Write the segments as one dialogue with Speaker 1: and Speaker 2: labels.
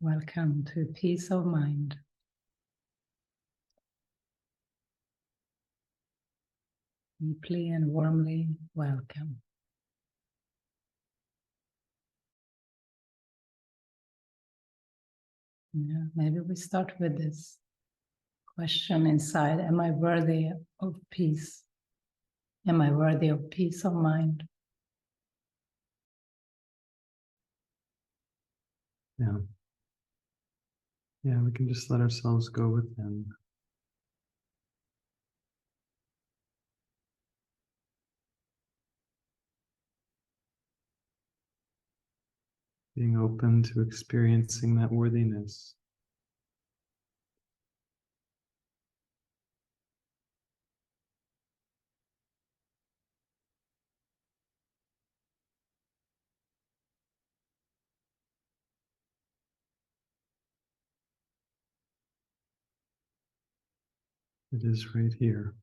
Speaker 1: Welcome to Peace of Mind. Deeply and warmly welcome. Yeah, maybe we start with this question inside. Am I worthy of peace? Am I worthy of peace of mind?
Speaker 2: Yeah. Yeah, we can just let ourselves go within. Being open to experiencing that worthiness. It is right here.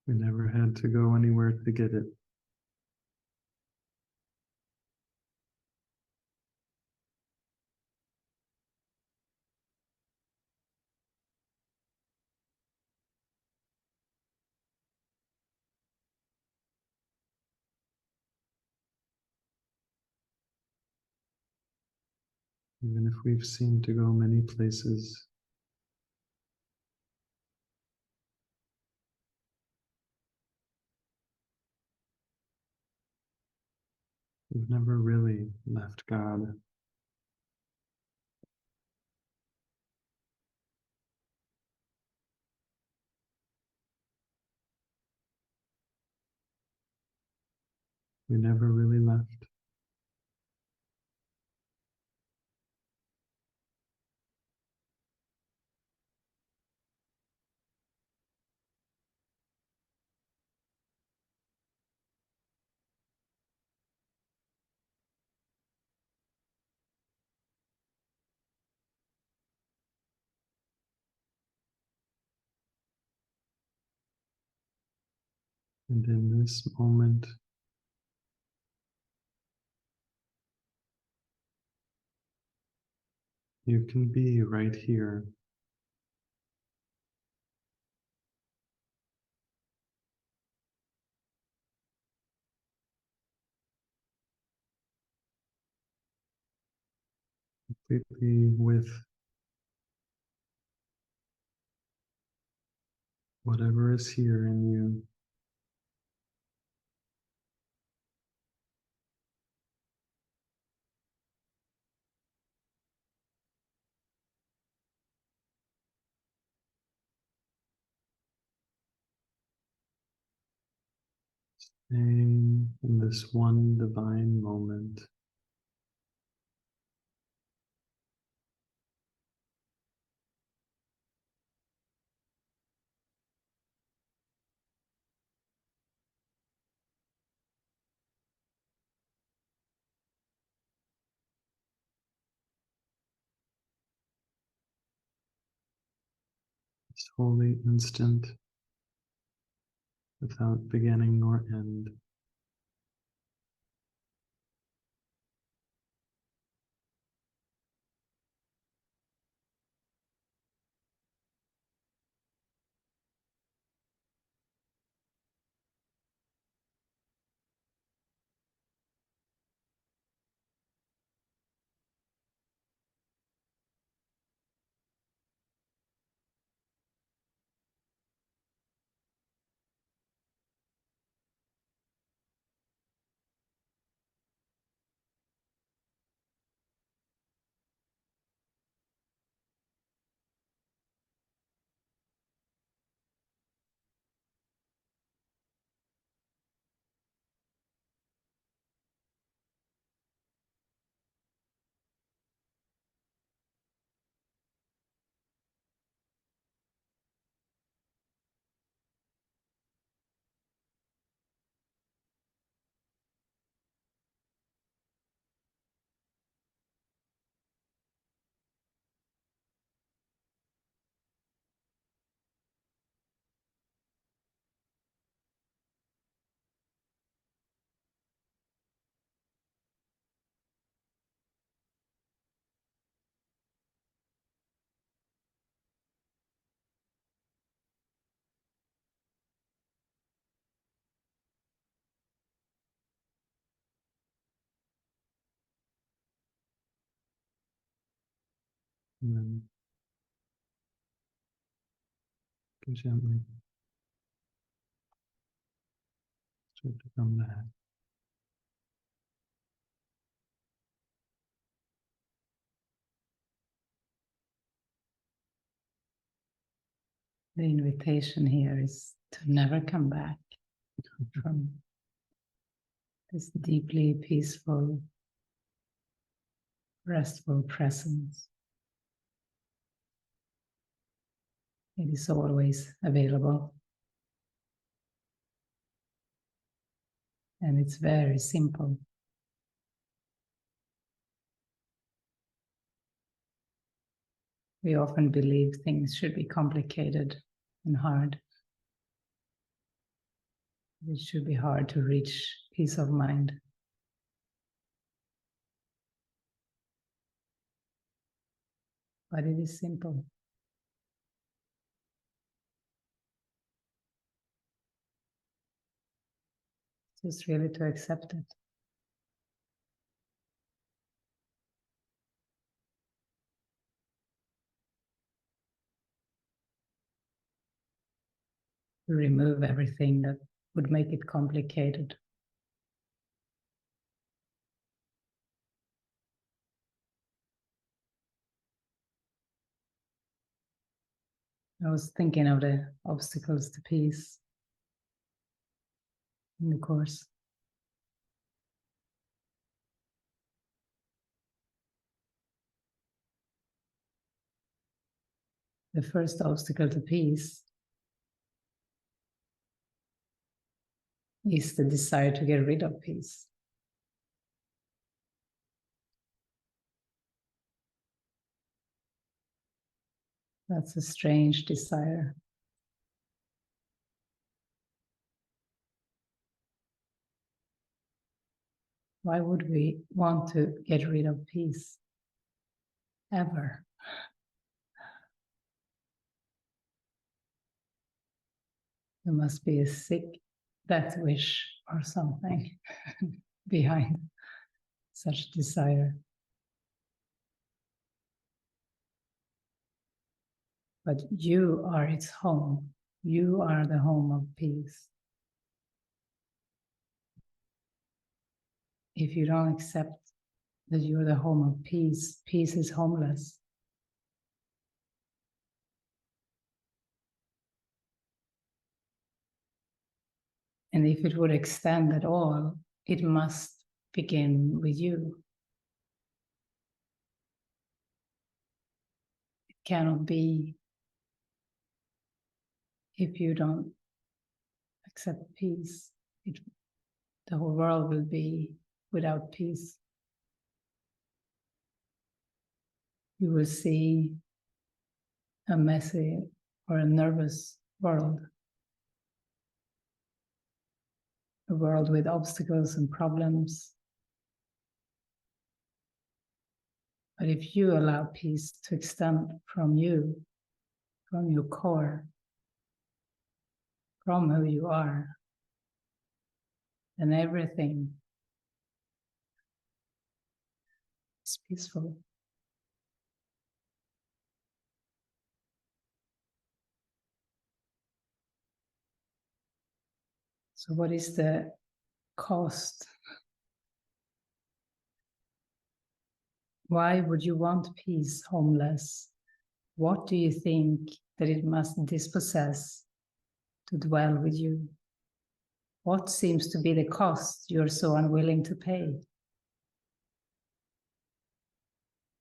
Speaker 2: We never had to go anywhere to get it. Even if we've seemed to go many places, we've never really left God. We never really left. And in this moment, you can be right here. Completely with whatever is here in you. Staying in this one divine moment. This holy instant without beginning nor end. And then gently start to come back.
Speaker 1: The invitation here is to never come back from this deeply peaceful, restful presence. It is always available. And it's very simple. We often believe things should be complicated and hard. It should be hard to reach peace of mind. But it is simple. Just really to accept it. To remove everything that would make it complicated. I was thinking of the obstacles to peace in the course. The first obstacle to peace is the desire to get rid of peace. That's a strange desire. Why would we want to get rid of peace? Ever? There must be a sick death wish or something behind such desire. But you are its home. You are the home of peace. If you don't accept that you're the home of peace, peace is homeless. And if it would extend at all, it must begin with you. It cannot be if you don't accept peace. The whole world will be without peace. You will see a messy or a nervous world. A world with obstacles and problems. But if you allow peace to extend from you, from your core, from who you are, then everything is peaceful. So what is the cost? Why would you want peace, homeless? What do you think that it must dispossess to dwell with you? What seems to be the cost you're so unwilling to pay?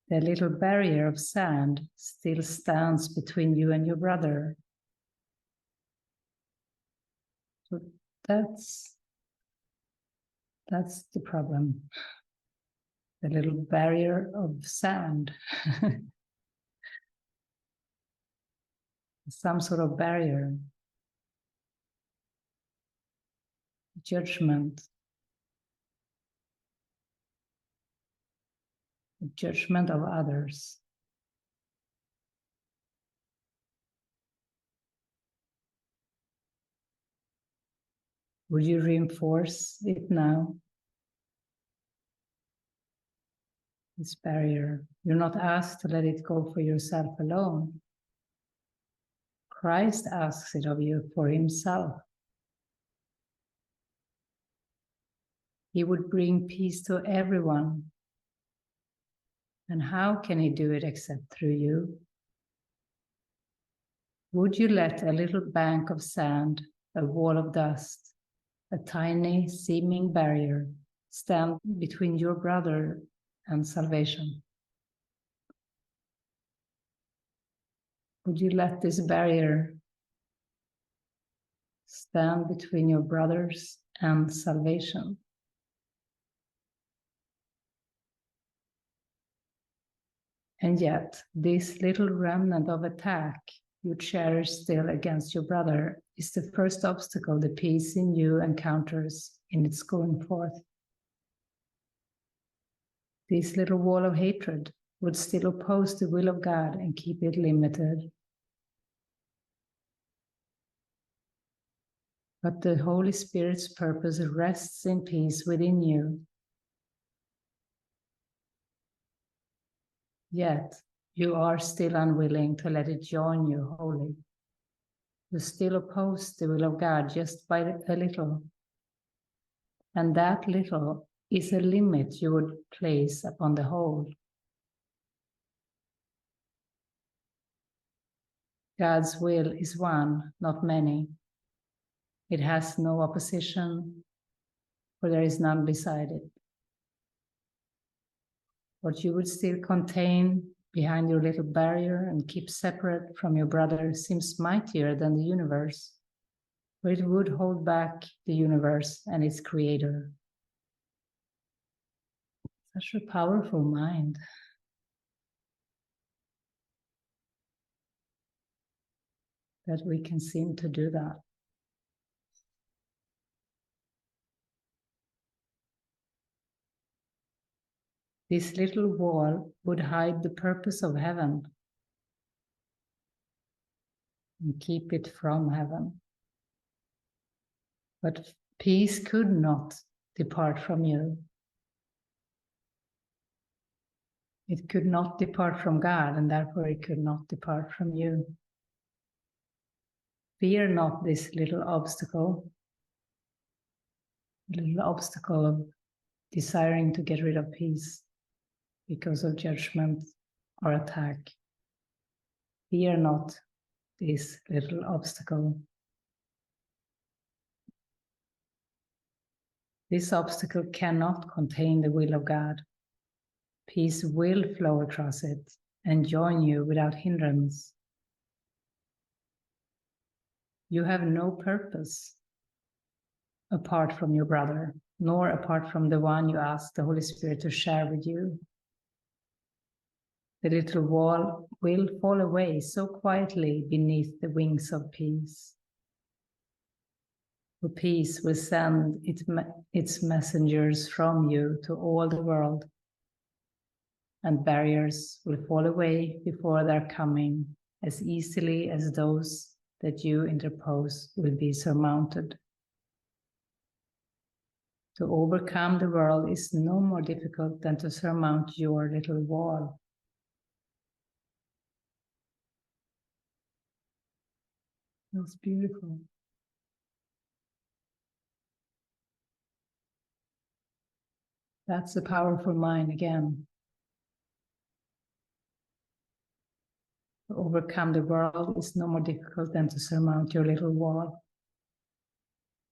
Speaker 1: The little barrier of sand still stands between you and your brother. So that's the problem. The little barrier of sand. Some sort of barrier. Judgment. Judgment of others. Would you reinforce it now? this barrier. You're not asked to let it go for yourself alone. Christ asks it of you for himself. He would bring peace to everyone. And how can he do it except through you? Would you let a little bank of sand, a wall of dust, a tiny seeming barrier stand between your brother and salvation? Would you let this barrier stand between your brothers and salvation? And yet, this little remnant of attack you cherish still against your brother is the first obstacle the peace in you encounters in its going forth. This little wall of hatred would still oppose the will of God and keep it limited. But the Holy Spirit's purpose rests in peace within you. Yet, you are still unwilling to let it join you wholly. You still oppose the will of God just by a little. And that little is a limit you would place upon the whole. God's will is one, not many. It has no opposition, for there is none beside it. What you would still contain behind your little barrier and keep separate from your brother seems mightier than the universe, for it would hold back the universe and its creator. Such a powerful mind. That we can seem to do that. This little wall would hide the purpose of heaven and keep it from heaven. But peace could not depart from you. It could not depart from God, and therefore it could not depart from you. Fear not this little obstacle, the little obstacle of desiring to get rid of peace because of judgment or attack. Fear not this little obstacle. This obstacle cannot contain the will of God. Peace will flow across it and join you without hindrance. You have no purpose apart from your brother, nor apart from the one you ask the Holy Spirit to share with you. The little wall will fall away so quietly beneath the wings of peace. For peace will send its messengers from you to all the world, and barriers will fall away before their coming as easily as those that you interpose will be surmounted. To overcome the world is no more difficult than to surmount your little wall. That's beautiful. That's a powerful mind again. To overcome the world is no more difficult than to surmount your little wall.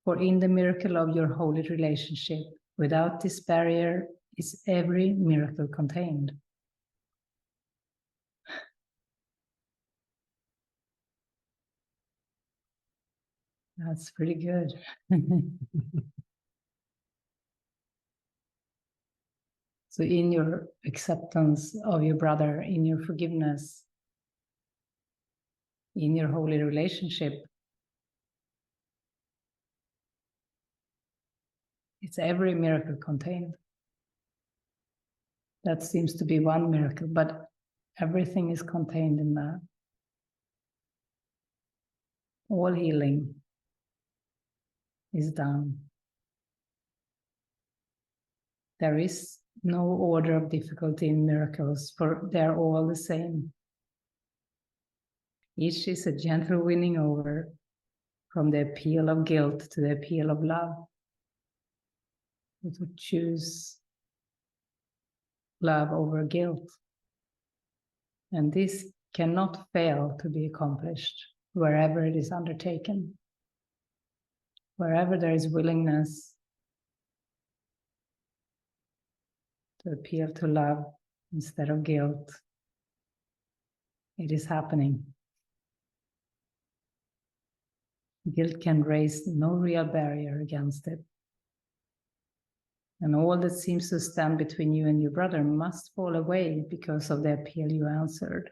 Speaker 1: For in the miracle of your holy relationship, without this barrier is every miracle contained. That's pretty good. So in your acceptance of your brother, in your forgiveness, in your holy relationship, it's every miracle contained. That seems to be one miracle, but everything is contained in that. All healing is done. There is no order of difficulty in miracles, for they're all the same. Each is a gentle winning over from the appeal of guilt to the appeal of love. It would choose love over guilt. And this cannot fail to be accomplished wherever it is undertaken. Wherever there is willingness to appeal to love instead of guilt, it is happening. Guilt can raise no real barrier against it. And all that seems to stand between you and your brother must fall away because of the appeal you answered.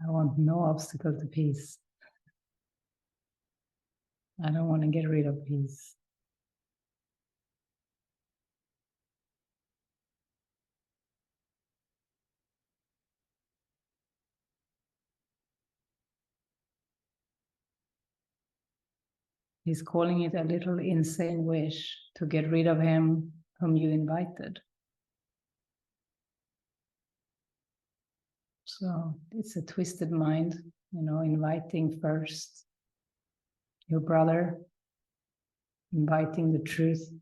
Speaker 1: I want no obstacle to peace. I don't want to get rid of peace. He's calling it a little insane wish to get rid of him whom you invited. So it's a twisted mind, inviting first your brother, inviting the truth,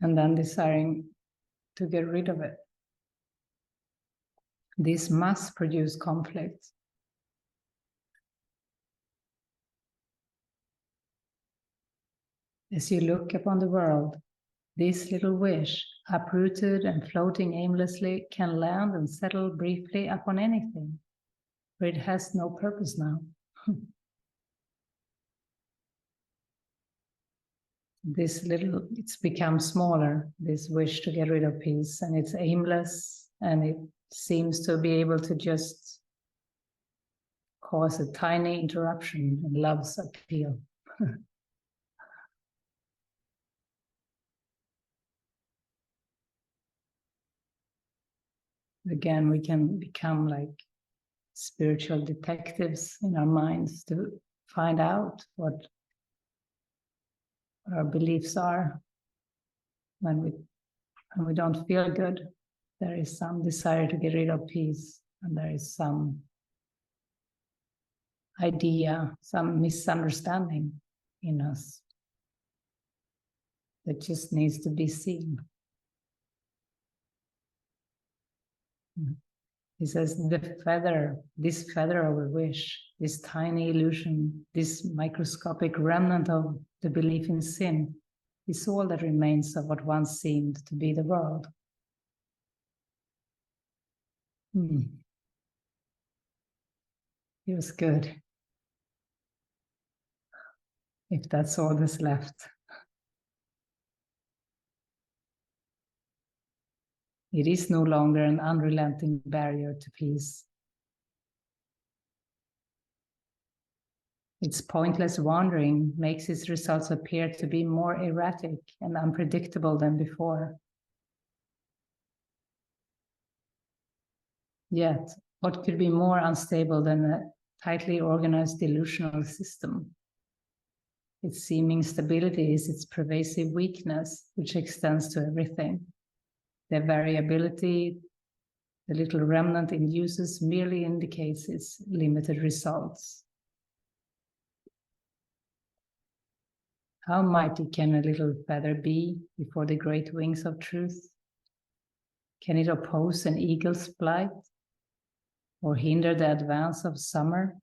Speaker 1: and then desiring to get rid of it. This must produce conflict. As you look upon the world, this little wish, uprooted and floating aimlessly, can land and settle briefly upon anything, for it has no purpose now. It's become smaller, this wish to get rid of peace, and it's aimless, and it seems to be able to just cause a tiny interruption in love's appeal. Again, we can become like spiritual detectives in our minds to find out what our beliefs are. When we don't feel good, there is some desire to get rid of peace, and there is some idea, some misunderstanding in us that just needs to be seen. He says, this feather of a wish, this tiny illusion, this microscopic remnant of the belief in sin, is all that remains of what once seemed to be the world. Feels good. If that's all that's left. It is no longer an unrelenting barrier to peace. Its pointless wandering makes its results appear to be more erratic and unpredictable than before. Yet, what could be more unstable than a tightly organized delusional system? Its seeming stability is its pervasive weakness, which extends to everything. The variability the little remnant induces merely indicates its limited results. How mighty can a little feather be before the great wings of truth? Can it oppose an eagle's flight or hinder the advance of summer?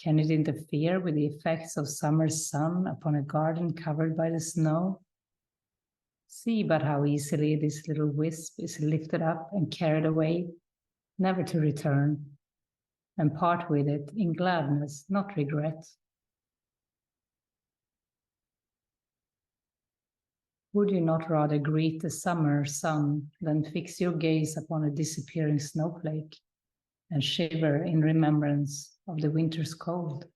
Speaker 1: Can it interfere with the effects of summer's sun upon a garden covered by the snow? See but how easily this little wisp is lifted up and carried away, never to return, and part with it in gladness, not regret. Would you not rather greet the summer sun than fix your gaze upon a disappearing snowflake and shiver in remembrance of the winter's cold?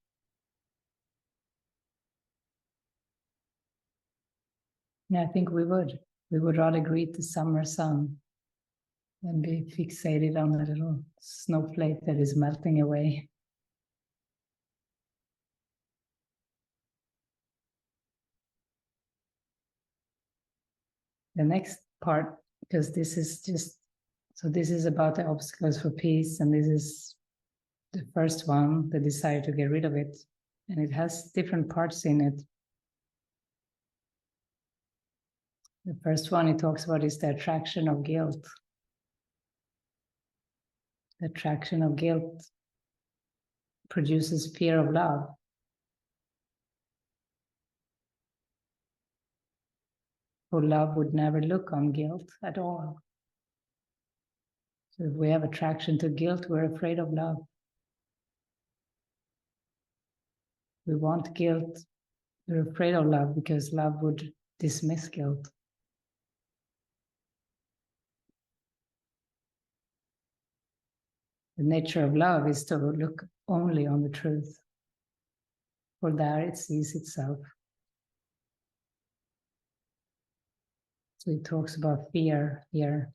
Speaker 1: Yeah, I think we would. We would rather greet the summer sun and be fixated on the little snowflake that is melting away. The next part, because this is just, so this is about the obstacles for peace, and this is the first one, the desire to get rid of it. And it has different parts in it. The first one it talks about is the attraction of guilt. The attraction of guilt produces fear of love. For love would never look on guilt at all. So if we have attraction to guilt, we're afraid of love. We want guilt, we're afraid of love because love would dismiss guilt. The nature of love is to look only on the truth, for there it sees itself. So he talks about fear here.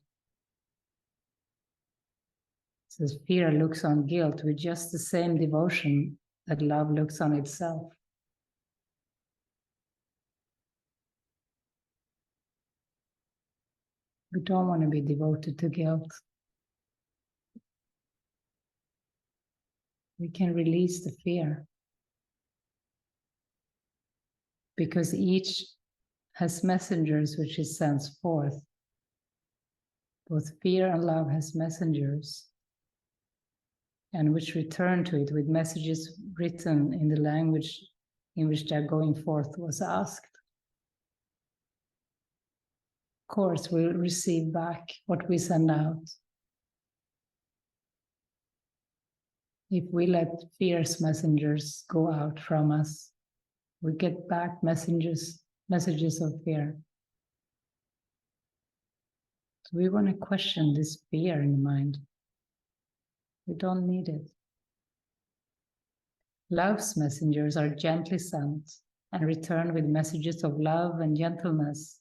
Speaker 1: It says fear looks on guilt with just the same devotion that love looks on itself. We don't want to be devoted to guilt. We can release the fear because each has messengers which it sends forth. Both fear and love has messengers, and which return to it with messages written in the language in which their going forth was asked. Of course, we'll receive back what we send out. If we let fear's messengers go out from us, we get back messages of fear. So we want to question this fear in the mind. We don't need it. Love's messengers are gently sent and return with messages of love and gentleness.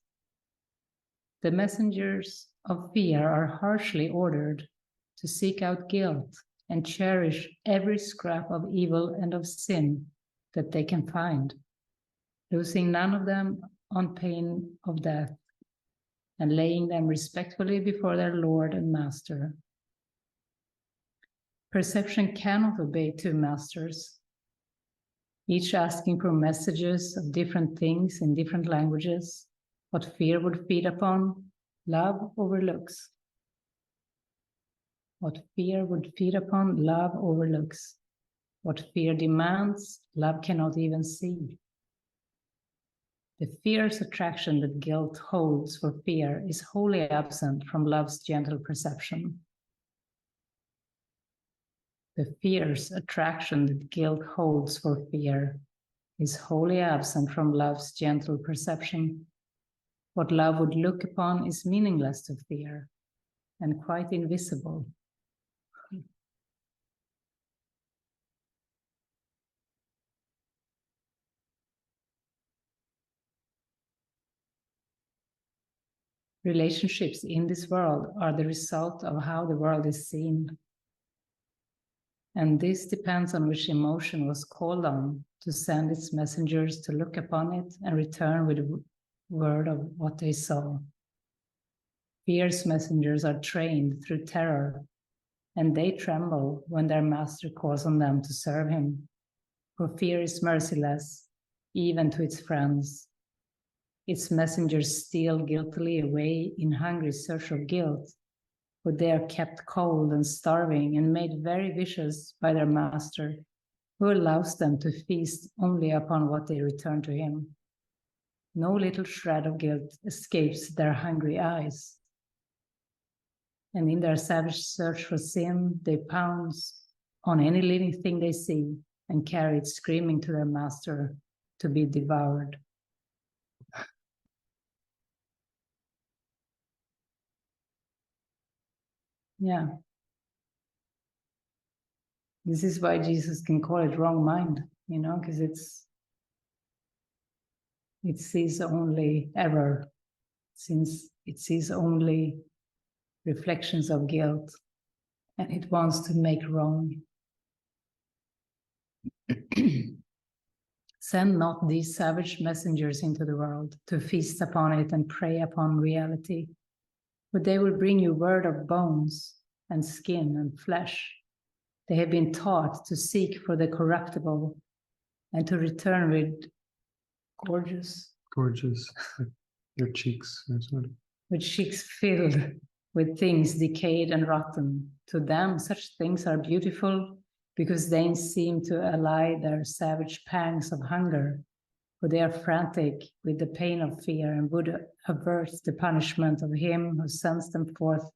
Speaker 1: The messengers of fear are harshly ordered to seek out guilt and cherish every scrap of evil and of sin that they can find, losing none of them on pain of death, and laying them respectfully before their Lord and Master. Perception cannot obey two masters, each asking for messages of different things in different languages. What fear would feed upon, love overlooks. What fear would feed upon, love overlooks. What fear demands, love cannot even see. The fierce attraction that guilt holds for fear is wholly absent from love's gentle perception. The fierce attraction that guilt holds for fear is wholly absent from love's gentle perception. What love would look upon is meaningless to fear and quite invisible. Relationships in this world are the result of how the world is seen. And this depends on which emotion was called on to send its messengers to look upon it and return with a word of what they saw. Fear's messengers are trained through terror, and they tremble when their master calls on them to serve him. For fear is merciless, even to its friends. Its messengers steal guiltily away in hungry search of guilt, for they are kept cold and starving and made very vicious by their master, who allows them to feast only upon what they return to him. No little shred of guilt escapes their hungry eyes. And in their savage search for sin, they pounce on any living thing they see and carry it screaming to their master to be devoured. Yeah. This is why Jesus can call it wrong mind, because it sees only error, since it sees only reflections of guilt, and it wants to make wrong. Send not these savage messengers into the world to feast upon it and prey upon reality, for they will bring you word of bones and skin and flesh. They have been taught to seek for the corruptible and to return with gorgeous,
Speaker 2: like your cheeks.
Speaker 1: with cheeks filled with things decayed and rotten. To them, such things are beautiful because they seem to allay their savage pangs of hunger, for they are frantic with the pain of fear and would avert the punishment of him who sends them forth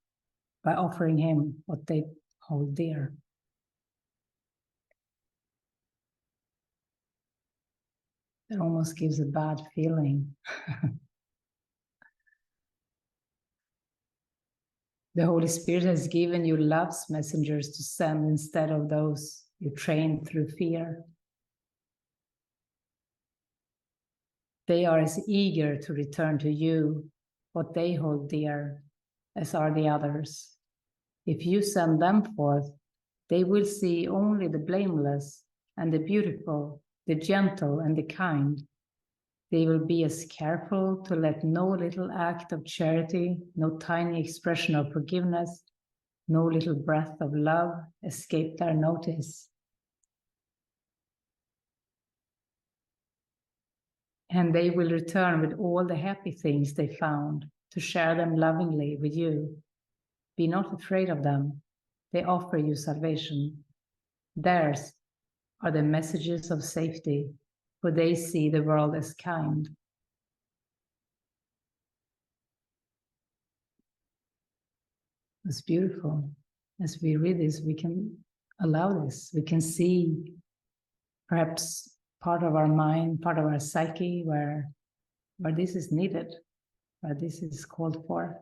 Speaker 1: by offering him what they hold dear. It almost gives a bad feeling. The Holy Spirit has given you love's messengers to send instead of those you trained through fear. They are as eager to return to you what they hold dear as are the others. If you send them forth, they will see only the blameless and the beautiful, the gentle and the kind. They will be as careful to let no little act of charity, no tiny expression of forgiveness, no little breath of love escape their notice. And they will return with all the happy things they found to share them lovingly with you. Be not afraid of them. They offer you salvation. Theirs are the messages of safety, for they see the world as kind. It's beautiful. As we read this, we can allow this. We can see perhaps part of our mind, part of our psyche where this is needed, where this is called for.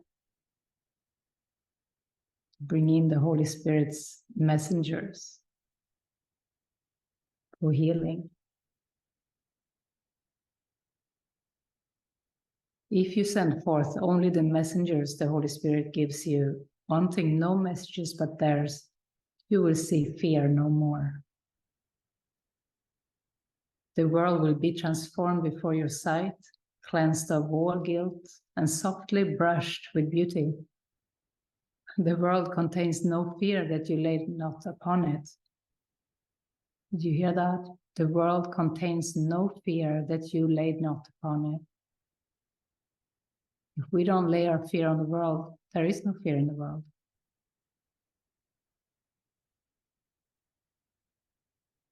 Speaker 1: Bring in the Holy Spirit's messengers for healing. If you send forth only the messengers the Holy Spirit gives you, wanting no messages but theirs, you will see fear no more. The world will be transformed before your sight, cleansed of all guilt, and softly brushed with beauty. The world contains no fear that you laid not upon it. Did you hear that? The world contains no fear that you laid not upon it. If we don't lay our fear on the world, there is no fear in the world.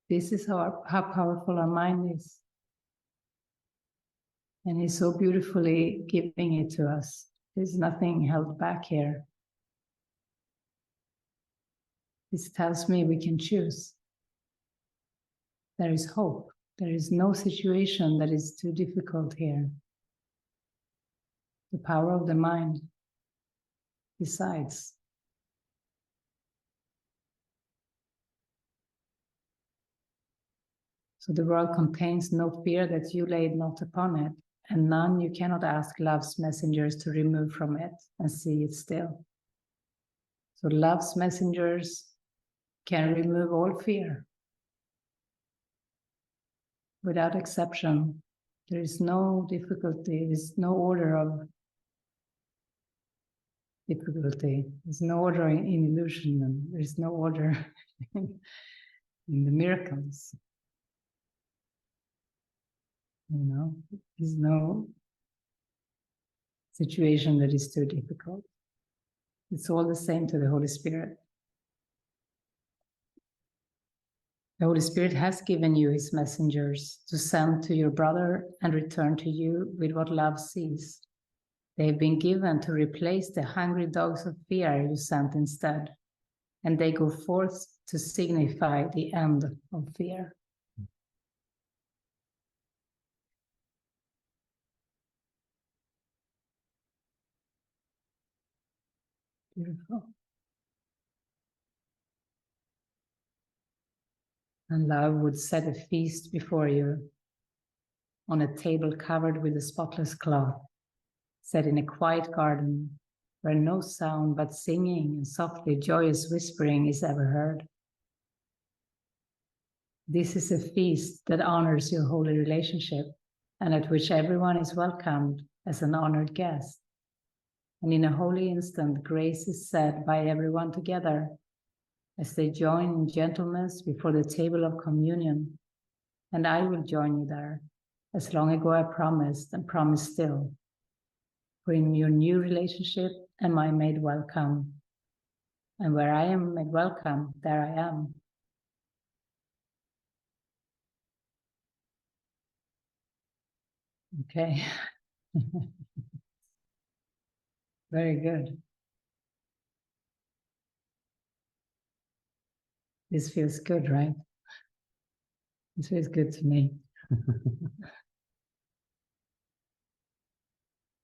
Speaker 1: This is how powerful our mind is. And He's so beautifully giving it to us. There's nothing held back here. This tells me we can choose. There is hope. There is no situation that is too difficult here. The power of the mind decides. So the world contains no fear that you laid not upon it, and none you cannot ask love's messengers to remove from it and see it still. So love's messengers can remove all fear. Without exception, there is no difficulty, there is no order of difficulty, there's no order in illusion, and there is no order in the miracles. You know, there's no situation that is too difficult. It's all the same to the Holy Spirit. The Holy Spirit has given you His messengers to send to your brother and return to you with what love sees. They have been given to replace the hungry dogs of fear you sent instead, and they go forth to signify the end of fear. Beautiful. And love would set a feast before you on a table covered with a spotless cloth, set in a quiet garden where no sound but singing and softly joyous whispering is ever heard. This is a feast that honors your holy relationship and at which everyone is welcomed as an honored guest. And in a holy instant, grace is said by everyone together as they join in gentleness before the table of communion. And I will join you there, as long ago I promised and promise still. For in your new relationship am I made welcome. And where I am made welcome, there I am. Okay. Very good. This feels good, right? This feels good to me.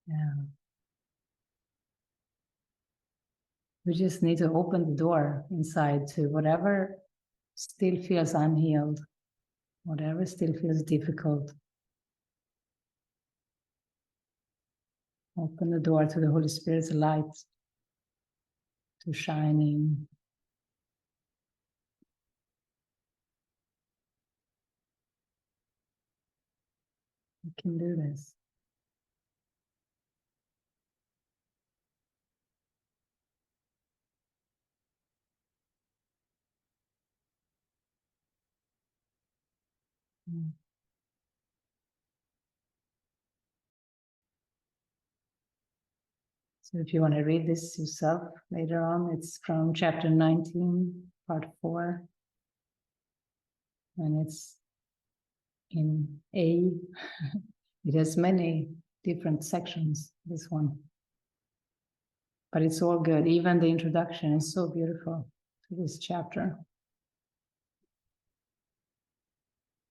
Speaker 1: Yeah. We just need to open the door inside to whatever still feels unhealed, whatever still feels difficult. Open the door to the Holy Spirit's light to shine in. We can do this. So if you want to read this yourself later on, it's from chapter 19, part 4. And it's in A. It has many different sections, this one. But it's all good. Even the introduction is so beautiful to this chapter.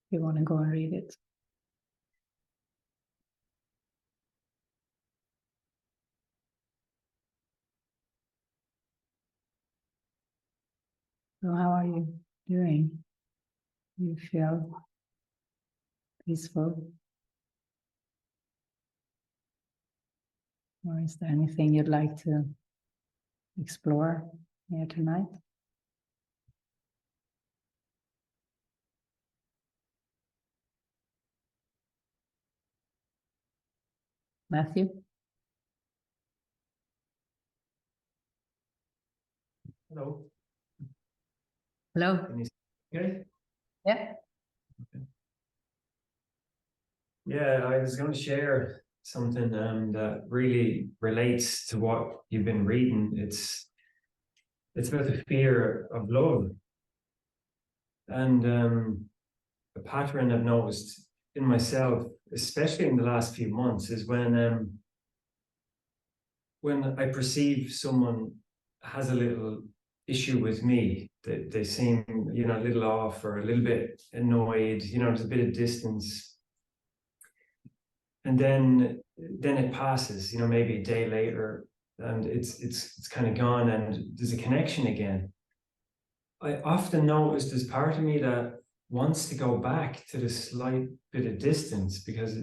Speaker 1: If you want to go and read it. So how are you doing? You feel peaceful? Or is there anything you'd like to explore here tonight? Matthew?
Speaker 3: Hello.
Speaker 1: Hello?
Speaker 3: Can you see me okay?
Speaker 1: Yeah.
Speaker 3: Okay. Yeah, I was going to share something that really relates to what you've been reading. It's about the fear of love. And a pattern I've noticed in myself, especially in the last few months, is when I perceive someone has a little issue with me, they seem, a little off or a little bit annoyed, there's a bit of distance. And then it passes, maybe a day later, and it's kind of gone, and there's a connection again. I often notice there's part of me that wants to go back to the slight bit of distance because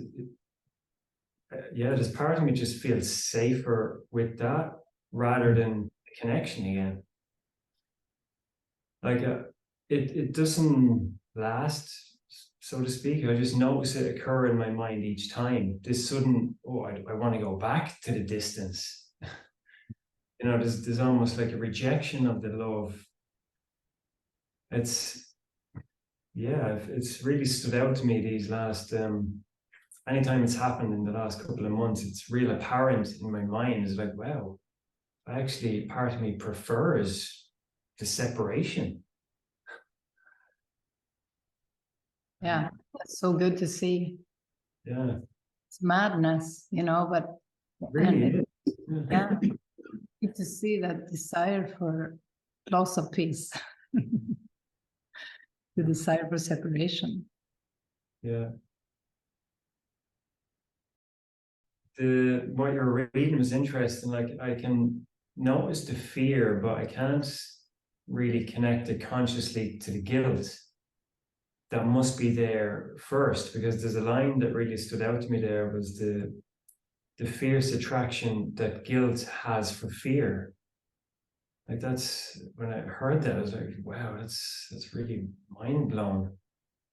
Speaker 3: there's part of me just feels safer with that rather than the connection again. Like it doesn't last, so to speak. I just notice it occur in my mind each time. This sudden, I want to go back to the distance. There's almost like a rejection of the love. It's really stood out to me these last anytime it's happened in the last couple of months, it's real apparent in my mind. It's like, wow, actually part of me prefers the separation.
Speaker 1: Yeah, that's so good to see.
Speaker 3: Yeah.
Speaker 1: It's madness, but
Speaker 3: It really is.
Speaker 1: Yeah, good to see that desire for loss of peace, the desire for separation.
Speaker 3: Yeah. What you're reading was interesting. Like I can notice the fear, but I can't really connect it consciously to the guilt that must be there first, because there's a line that really stood out to me there was the the fierce attraction that guilt has for fear. Like that's, when I heard that, I was like, wow, that's really mind blown.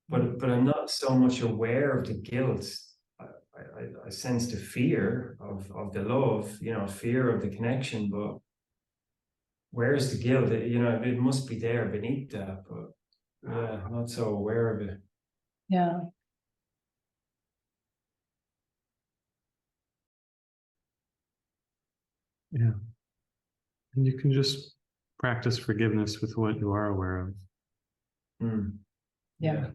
Speaker 3: But I'm not so much aware of the guilt. I sense the fear of the love, you know, fear of the connection, but where's the guilt? You know, it must be there beneath that, but yeah, not so aware of it.
Speaker 1: Yeah.
Speaker 2: Yeah. And you can just practice forgiveness with what you are aware of.
Speaker 1: Yeah.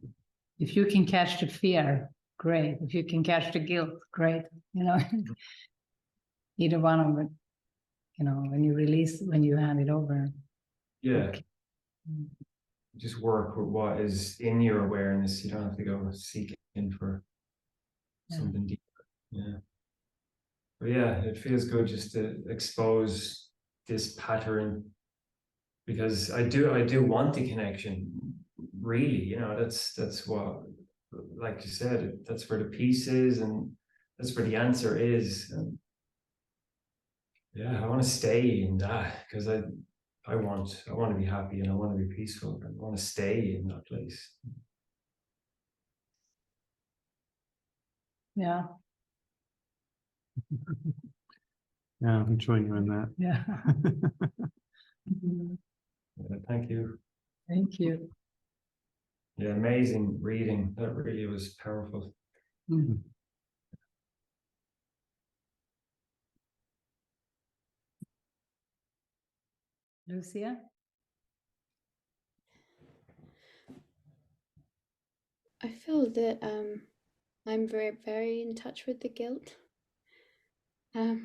Speaker 1: If you can catch the fear, great. If you can catch the guilt, great. You know, either one of it, you know, when you release, when you hand it over.
Speaker 3: Yeah.
Speaker 1: Okay.
Speaker 3: Just work with what is in your awareness. You don't have to go seeking for something deeper. Yeah. But yeah, it feels good just to expose this pattern, because I do want the connection, really. You know, that's what, like you said, that's where the peace is, and that's where the answer is. And yeah, I want to stay in that, because I want to be happy, and I want to be peaceful, and I want to stay in that place.
Speaker 1: Yeah.
Speaker 2: Yeah, I'm joining you in that.
Speaker 1: Yeah.
Speaker 3: Thank you.
Speaker 1: Thank you.
Speaker 3: Yeah, amazing reading. That really was powerful.
Speaker 1: Mm. Lucia?
Speaker 4: I feel that I'm very, very in touch with the guilt. I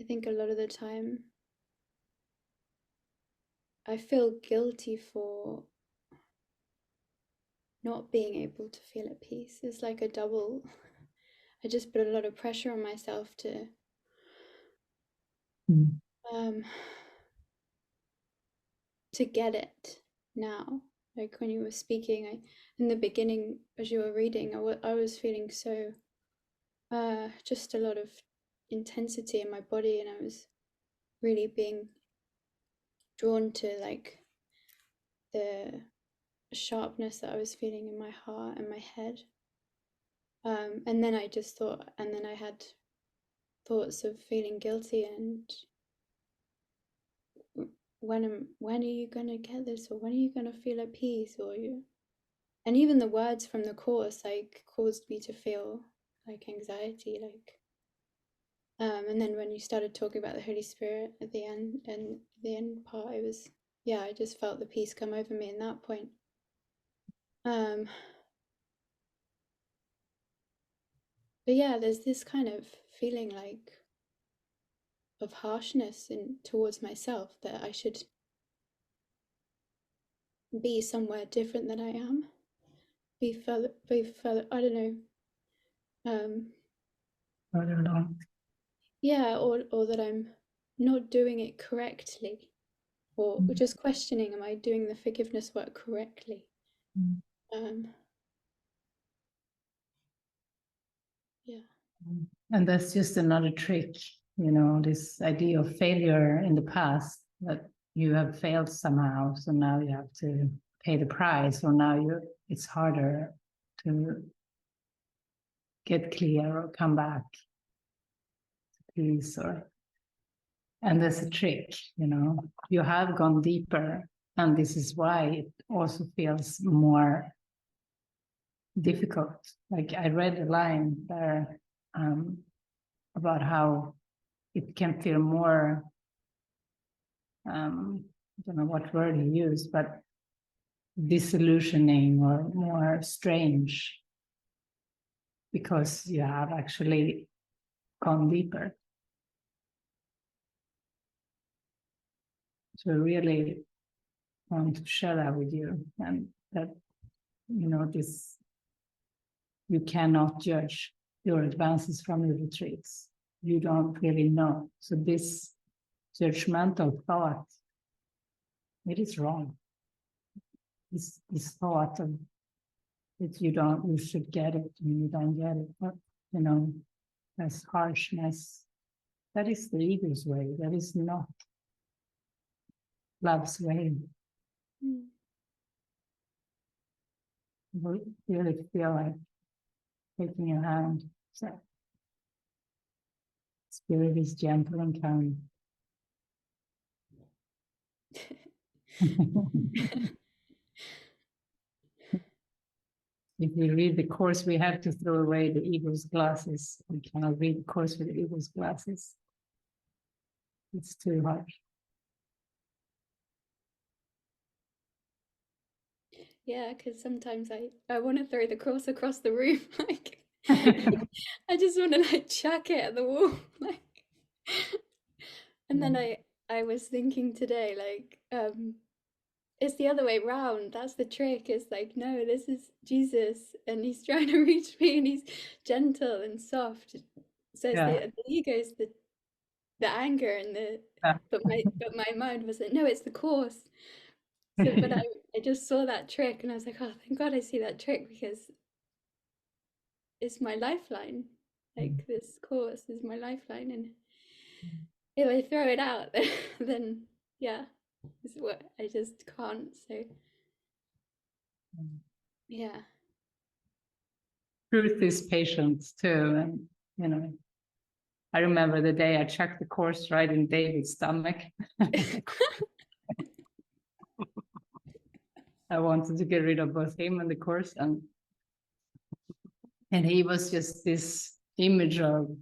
Speaker 4: think a lot of the time I feel guilty for not being able to feel at peace. It's like a double. I just put a lot of pressure on myself to get it now. Like when you were speaking, in the beginning, as you were reading, I was feeling so just a lot of intensity in my body, and I was really being drawn to like the sharpness that I was feeling in my heart and my head. And then I just thought, and then I had thoughts of feeling guilty and when are you gonna get this, or when are you gonna feel at peace, or you, and even the words from the course like caused me to feel like anxiety, like and then when you started talking about the Holy Spirit at the end, and the end part, it was, yeah, I just felt the peace come over me in that point. But yeah, there's this kind of feeling like of harshness towards myself, that I should be somewhere different than I am, be further, I don't know.
Speaker 1: Further along.
Speaker 4: Yeah, or that I'm not doing it correctly, or just questioning, am I doing the forgiveness work correctly? Yeah.
Speaker 1: And that's just another trick, you know, this idea of failure in the past, that you have failed somehow, so now you have to pay the price, or now it's harder to get clear or come back to peace, and there's a trick, you know, you have gone deeper, and this is why it also feels more difficult. Like I read a line there about how it can feel more, I don't know what word he used, but disillusioning or more strange, because you have actually gone deeper. So I really want to share that with you, and that, you know, this, you cannot judge your advances from your retreats. You don't really know. So this judgmental thought, it is wrong. This thought of that you should get it and you don't get it. But, you know, as harshness. That is the ego's way. That is not love's way.
Speaker 4: Mm.
Speaker 1: I really feel like taking your hand. So, Spirit is gentle and kind. If we read the course, we have to throw away the ego's glasses. We cannot read the course with the ego's glasses. It's too hard.
Speaker 4: Yeah, because sometimes I want to throw the cross across the room. Like, I just want to like chuck it at the wall. Like, and then I was thinking today, like, it's the other way round. That's the trick. It's like, no, this is Jesus, and he's trying to reach me, and he's gentle and soft. So it's the ego is the anger, and but my mind was like, no, it's the course. So, but I just saw that trick, and I was like, oh, thank God I see that trick, because it's my lifeline. Like, this course is my lifeline, and if I throw it out, then yeah, it's what I just can't. So yeah.
Speaker 1: Truth is patience too, and I remember the day I checked the course right in David's stomach. I wanted to get rid of both him and the course, and he was just this image of,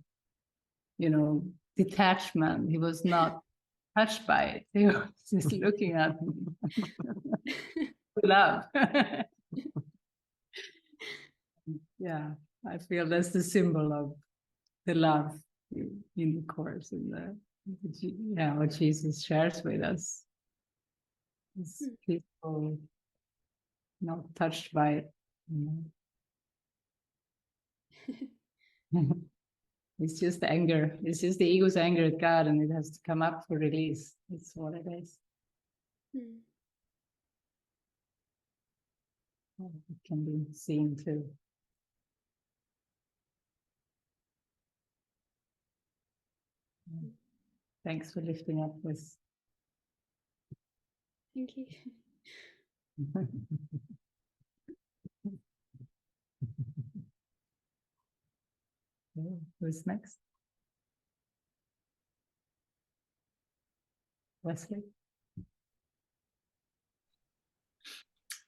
Speaker 1: detachment. He was not touched by it. He was just looking at me. Love. Yeah, I feel that's the symbol of the love in the course, and what Jesus shares with us. It's peaceful, not touched by it. It's just anger. It's just the ego's anger at God, and it has to come up for release. That's what it is. It can be seen too. Thanks for lifting up this.
Speaker 4: Thank you.
Speaker 1: Who's next? Wesley?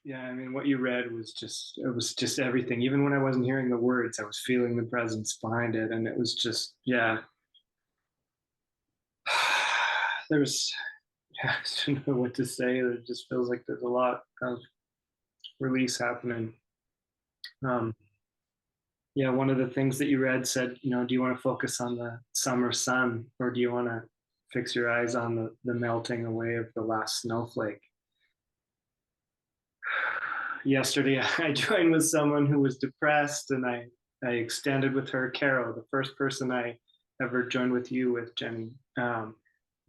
Speaker 5: Yeah, I mean, what you read was just everything. Even when I wasn't hearing the words, I was feeling the presence behind it. And it was just, yeah. I don't know what to say. It just feels like there's a lot of release happening. Yeah, one of the things that you read said, do you want to focus on the summer sun, or do you want to fix your eyes on the melting away of the last snowflake? Yesterday, I joined with someone who was depressed, and I extended with her, Carol, the first person I ever joined with you with, Jenny.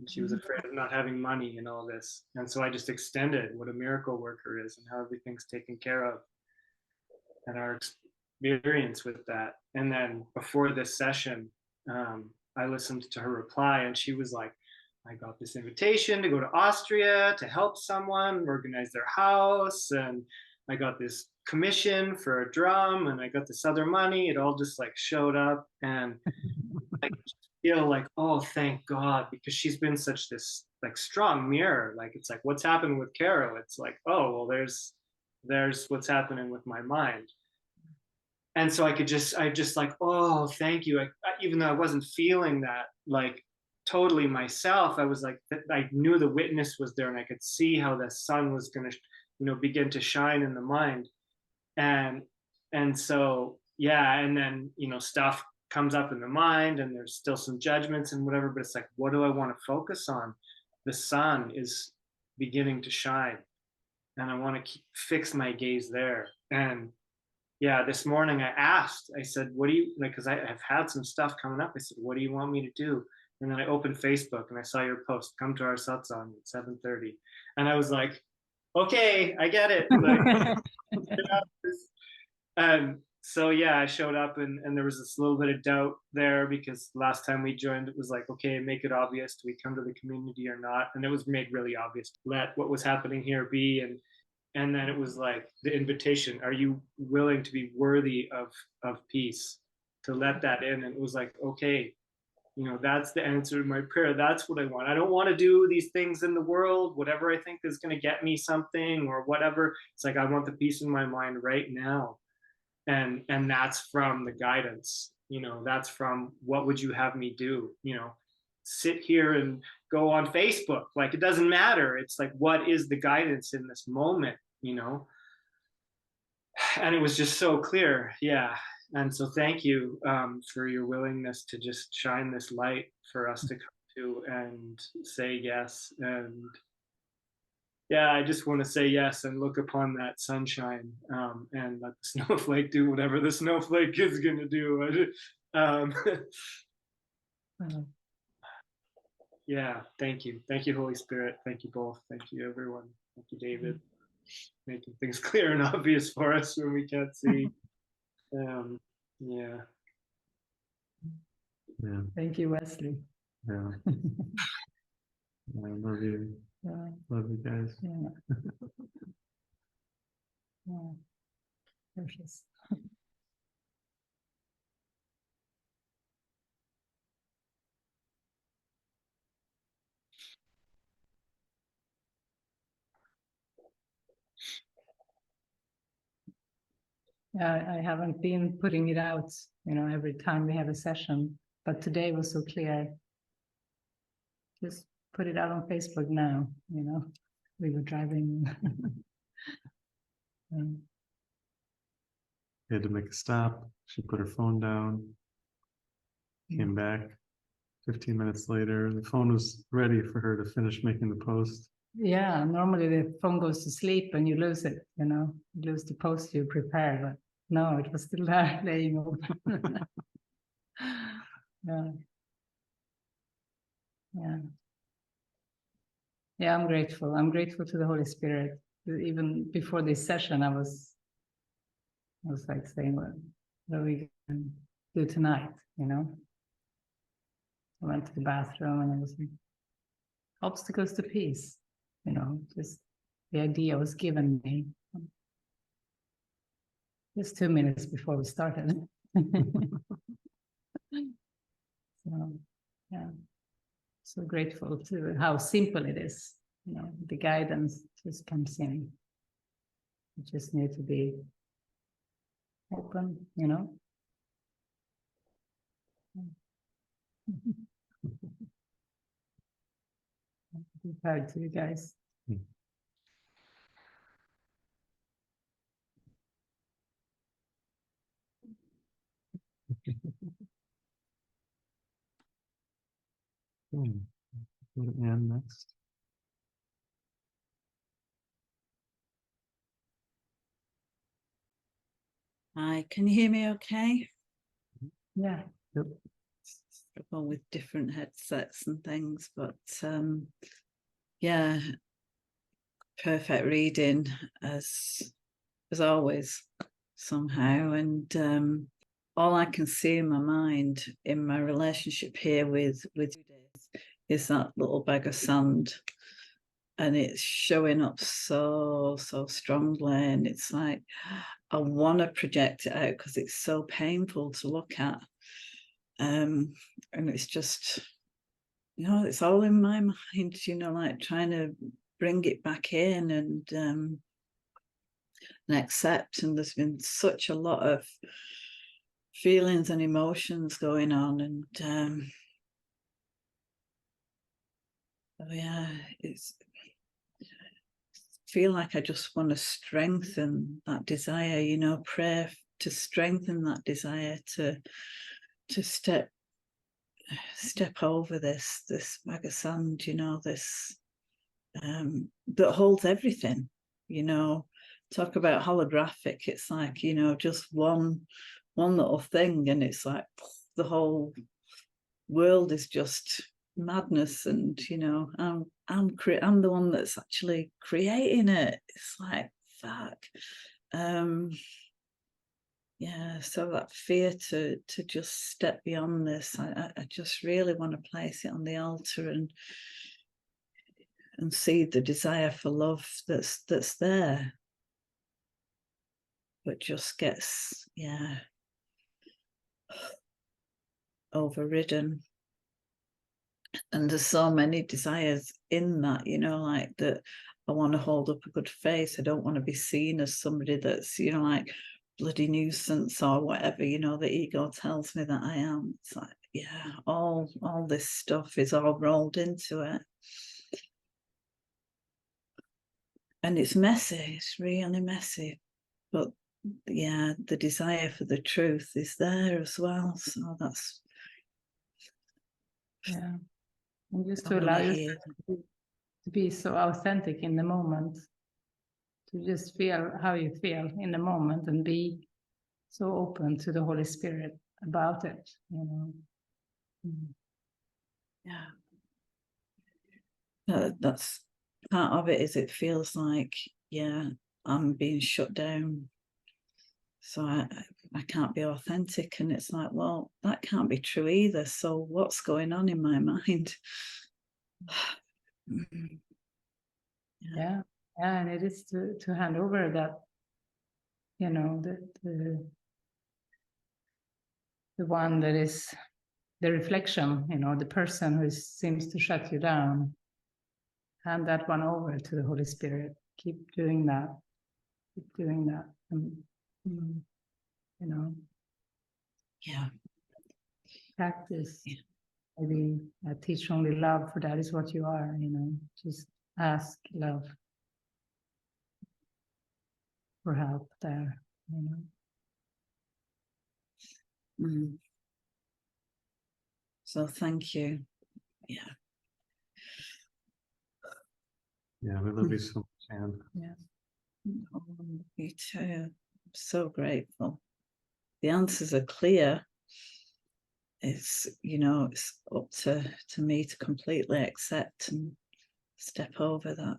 Speaker 5: She was afraid of not having money and all this. And so I just extended what a miracle worker is and how everything's taken care of, and our experience with that. And then before this session, I listened to her reply, and she was like, I got this invitation to go to Austria to help someone organize their house, and I got this commission for a drum, and I got this other money. It all just like showed up, and I feel like, oh, thank God, because she's been such this like strong mirror. Like, it's like, what's happened with Carol? It's like, oh, well, there's what's happening with my mind. And so I just like, oh, thank you. Even though I wasn't feeling that like totally myself, I was like, I knew the witness was there, and I could see how the sun was going to, begin to shine in the mind. And so, yeah. And then, stuff comes up in the mind, and there's still some judgments and whatever, but it's like, what do I want to focus on? The sun is beginning to shine, and I want to fix my gaze there. And yeah, this morning I said, what do you, like, because I have had some stuff coming up. I said, what do you want me to do? And then I opened Facebook, and I saw your post, come to our satsang at 7:30. And I was like, okay, I get it. Like, so yeah, I showed up, and there was this little bit of doubt there, because last time we joined, it was like, okay, make it obvious, do we come to the community or not? And it was made really obvious, let what was happening here be. And then it was like the invitation, are you willing to be worthy of peace, to let that in? And it was like, okay, you know, that's the answer to my prayer. That's what I want. I don't want to do these things in the world, whatever I think is going to get me something or whatever. It's like, I want the peace in my mind right now. And that's from the guidance, you know, that's from, what would you have me do? You know, sit here and go on Facebook. Like, it doesn't matter. It's like, what is the guidance in this moment, you know? And it was just so clear. Yeah. And so thank you for your willingness to just shine this light for us to come to and say yes. And yeah, I just want to say yes and look upon that sunshine, and let the snowflake do whatever the snowflake is going to do. Yeah, thank you. Thank you, Holy Spirit. Thank you both. Thank you, everyone. Thank you, David, making things clear and obvious for us when we can't see. Yeah.
Speaker 2: Yeah.
Speaker 1: Thank you, Wesley.
Speaker 2: Yeah. I love you.
Speaker 1: Yeah.
Speaker 2: Love you guys.
Speaker 1: Yeah. Yeah. Precious. Yeah, I haven't been putting it out, you know, every time we have a session, but today was so clear. Just put it out on Facebook now, you know. We were driving.
Speaker 2: He had to make a stop. She put her phone down, came back 15 minutes later. The phone was ready for her to finish making the post.
Speaker 1: Yeah, normally the phone goes to sleep and you lose it, you know, you lose the post you prepared, but no, it was still there laying open. Yeah. Yeah. Yeah, I'm grateful. I'm grateful to the Holy Spirit. Even before this session, I was like saying, what are we going to do tonight? You know, I went to the bathroom and I was like, obstacles to peace, you know, just the idea was given me just 2 minutes before we started. So, yeah, so grateful to how simple it is. You know, the guidance just comes in. You just need to be open, you know. Be proud to you guys.
Speaker 2: Go to Anne next.
Speaker 6: Hi, can you hear me okay?
Speaker 1: Yeah.
Speaker 2: Yep.
Speaker 6: Struggle with different headsets and things, but yeah, perfect reading as always somehow. And all I can see in my mind in my relationship here with Judith is that little bag of sand, and it's showing up so strongly, and it's like I want to project it out because it's so painful to look at, and it's just, you know, it's all in my mind, you know, like trying to bring it back in and accept. And there's been such a lot of feelings and emotions going on, and oh yeah, it's feel like I just want to strengthen that desire, you know, pray to strengthen that desire to step over this bag of sand, you know, this that holds everything, you know. Talk about holographic, it's like, you know, just one little thing and it's like the whole world is just madness, and you know, I'm the one that's actually creating it. It's like, fuck. yeah, so that fear to just step beyond this, I just really want to place it on the altar and see the desire for love that's there, but just gets, yeah, overridden. And there's so many desires in that, you know, like that I want to hold up a good face. I don't want to be seen as somebody that's, you know, like bloody nuisance or whatever, you know, the ego tells me that I am. It's like, yeah, all this stuff is all rolled into it. And it's messy, it's really messy. But yeah, the desire for the truth is there as well. So that's,
Speaker 1: yeah. And just
Speaker 6: I
Speaker 1: to
Speaker 6: wanna
Speaker 1: allow
Speaker 6: hear.
Speaker 1: yourself to be so authentic in the moment, to just feel how you feel in the moment and be so open to the Holy Spirit about it, you know. Mm.
Speaker 6: Yeah. That's part of it, is it feels like, yeah, I'm being shut down. So I can't be authentic. And it's like, well, that can't be true either. So what's going on in my mind?
Speaker 1: Yeah, and it is to hand over that, you know, the one that is the reflection, you know, the person who seems to shut you down. Hand that one over to the Holy Spirit. Keep doing that. Keep doing that. And, you know,
Speaker 6: Yeah.
Speaker 1: practice.
Speaker 6: Yeah.
Speaker 1: Maybe teach only love, for that is what you are, you know. Just ask love for help there, you know.
Speaker 6: Mm. So thank you. Yeah.
Speaker 2: Yeah, we love you so much, Anne.
Speaker 1: Yeah.
Speaker 6: Oh, me too. I'm so grateful. The answers are clear. It's, you know, it's up to me to completely accept and step over that.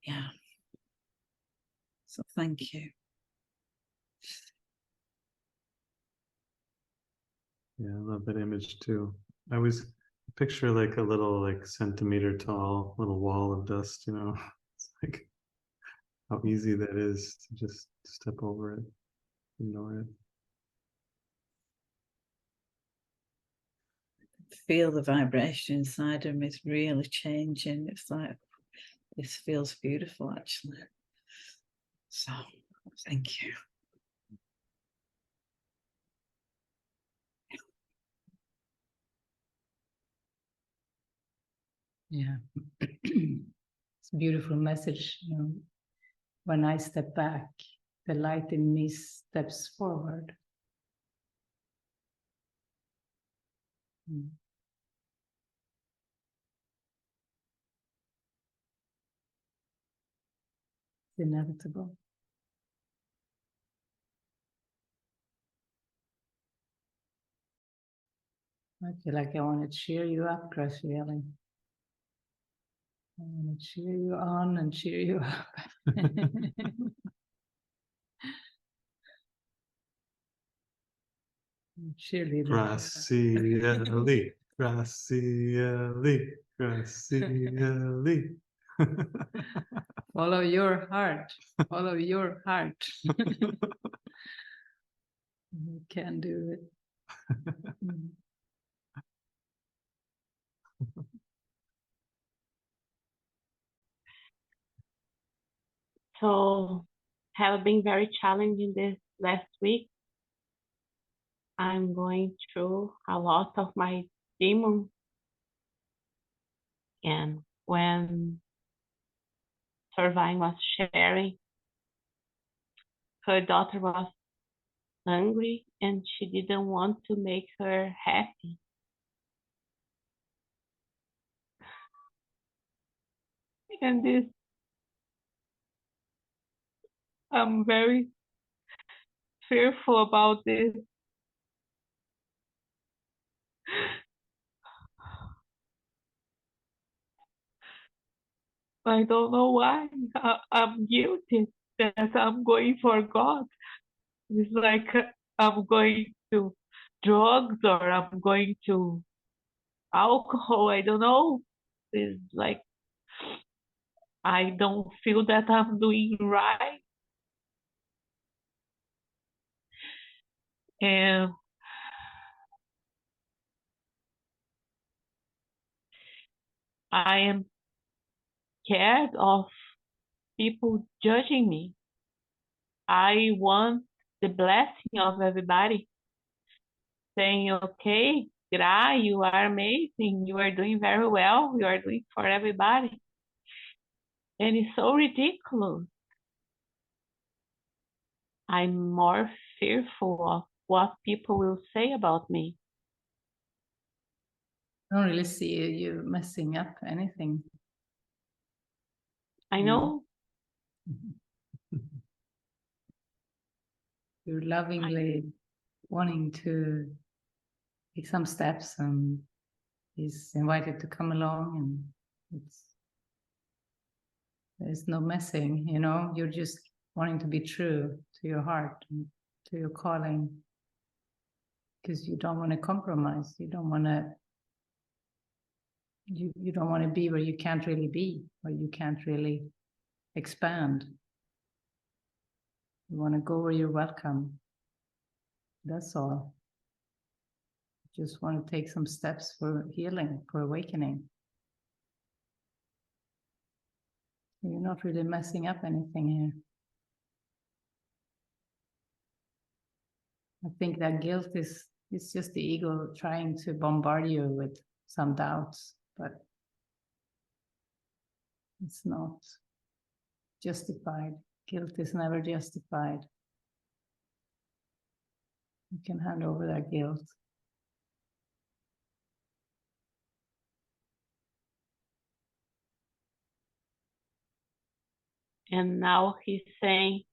Speaker 6: Yeah. So thank you.
Speaker 2: Yeah, I love that image too. I always picture like a little like centimeter tall little wall of dust, you know. It's like how easy that is to just step over it, ignore it.
Speaker 6: Feel the vibration inside him is really changing. It's like, this feels beautiful actually. So thank you.
Speaker 1: Yeah. It's a beautiful message, you know. When I step back, the light in me steps forward. Mm. It's inevitable. I feel like I want to cheer you up, Graciela. I want to cheer you on and cheer you up. Cheerleader.
Speaker 2: Graciela, Graciela, Graciela.
Speaker 1: Follow your heart. Follow your heart. You can do it. Mm.
Speaker 7: So have been very challenging this last week. I'm going through a lot of my demons. And when Servine was sharing, her daughter was hungry and she didn't want to make her happy. And this, I'm very fearful about this. I don't know why. I'm guilty that I'm going for God. It's like I'm going to drugs or I'm going to alcohol. I don't know. It's like I don't feel that I'm doing right. And I am scared of people judging me. I want the blessing of everybody saying, okay, Gra, you are amazing. You are doing very well. You are doing for everybody. And it's so ridiculous. I'm more fearful of what people will say about me.
Speaker 1: I don't really see you messing up anything.
Speaker 7: I know.
Speaker 1: You're lovingly wanting to take some steps, and he's invited to come along, and there's no messing, you know, you're just wanting to be true to your heart and to your calling, because you don't want to compromise. You don't want to you don't want to be where you can't really be, where you can't really expand. You want to go where you're welcome. That's all. You just want to take some steps for healing, for awakening. You're not really messing up anything here. I think that guilt is just the ego trying to bombard you with some doubts, but it's not justified. Guilt is never justified. You can hand over that guilt.
Speaker 7: And now he's saying,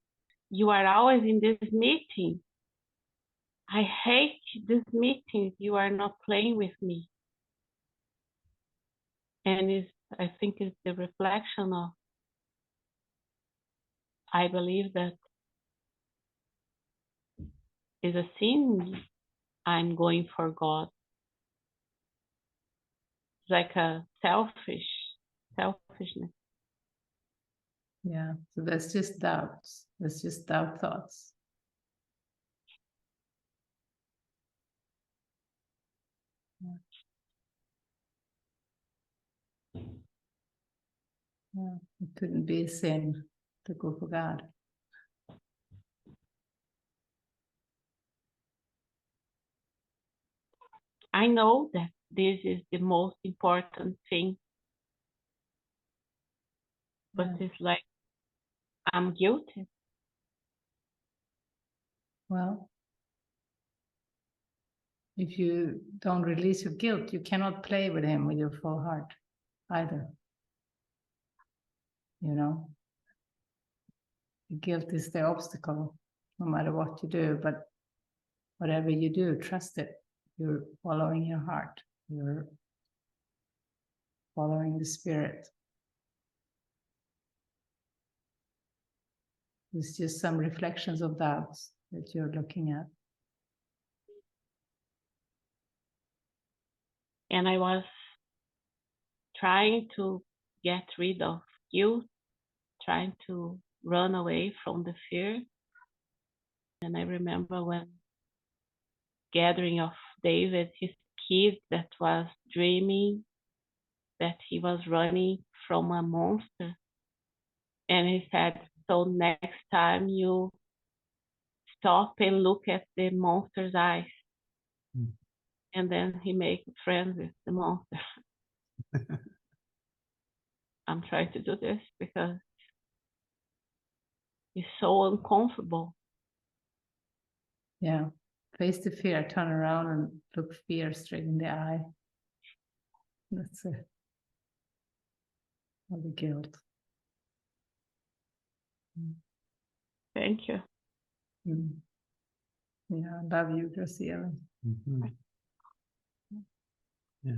Speaker 7: you are always in this meeting. I hate this meeting. You are not playing with me. And I think it's the reflection of, I believe that is a sin. I'm going for God. It's like a selfishness.
Speaker 1: Yeah, so that's just doubts. That's just doubt thoughts. Yeah, it couldn't be a sin to go for God.
Speaker 7: I know that this is the most important thing, but
Speaker 1: Yeah.
Speaker 7: it's like I'm guilty.
Speaker 1: Well, if you don't release your guilt, you cannot play with him with your full heart either. You know, the guilt is the obstacle, no matter what you do. But whatever you do, trust it. You're following your heart. You're following the spirit. It's just some reflections of doubts that you're looking at.
Speaker 7: And I was trying to get rid of guilt, trying to run away from the fear. And I remember when gathering of David, his kid that was dreaming that he was running from a monster. And he said, so next time you stop and look at the monster's eyes. And then he make friends with the monster. I'm trying to do this because it's so uncomfortable.
Speaker 1: Yeah. Face the fear, turn around and look fear straight in the eye. That's it. Or the guilt.
Speaker 7: Thank you.
Speaker 1: Mm. Yeah, I love you, Graciela.
Speaker 2: Mm-hmm. Yeah.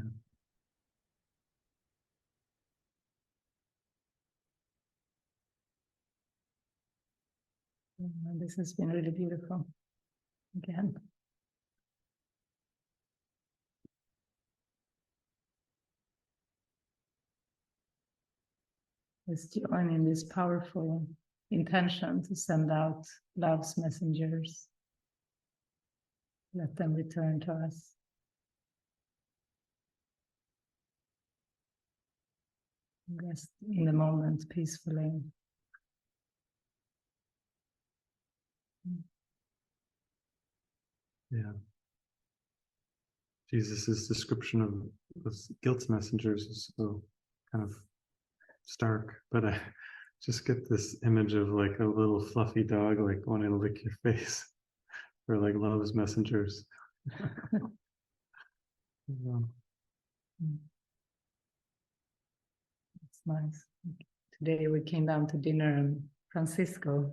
Speaker 1: This has been really beautiful. Again. Let's join in this powerful intention to send out love's messengers. Let them return to us. Rest in the moment peacefully.
Speaker 2: Yeah. Jesus's description of those guilt messengers is so kind of stark, but I just get this image of like a little fluffy dog like wanting to lick your face, or like love's messengers. Yeah.
Speaker 1: It's nice. Today we came down to dinner and Francisco,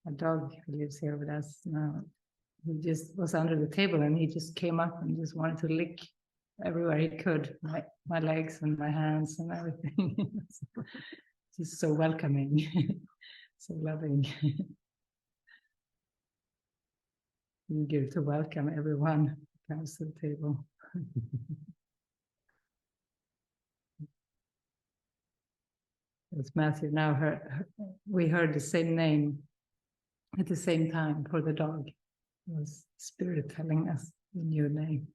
Speaker 1: a dog who lives here with us now, he just was under the table and he just came up and just wanted to lick everywhere he could, my legs and my hands and everything. Just so welcoming, so loving. Eager to welcome everyone who comes to the table. As Matthew now we heard the same name at the same time for the dog. It was Spirit telling us the new name,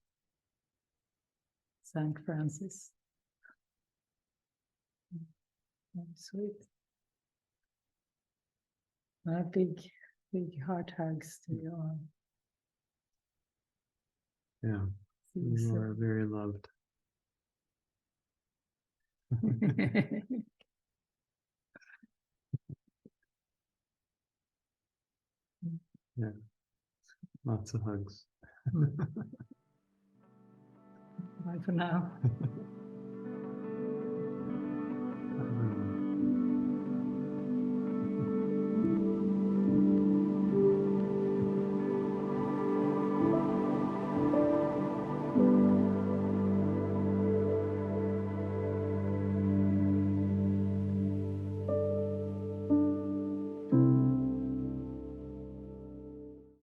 Speaker 1: Saint Francis. Very sweet. Big heart hugs to you all.
Speaker 2: Yeah, you are very loved. Yeah, lots of hugs.
Speaker 1: Bye for now.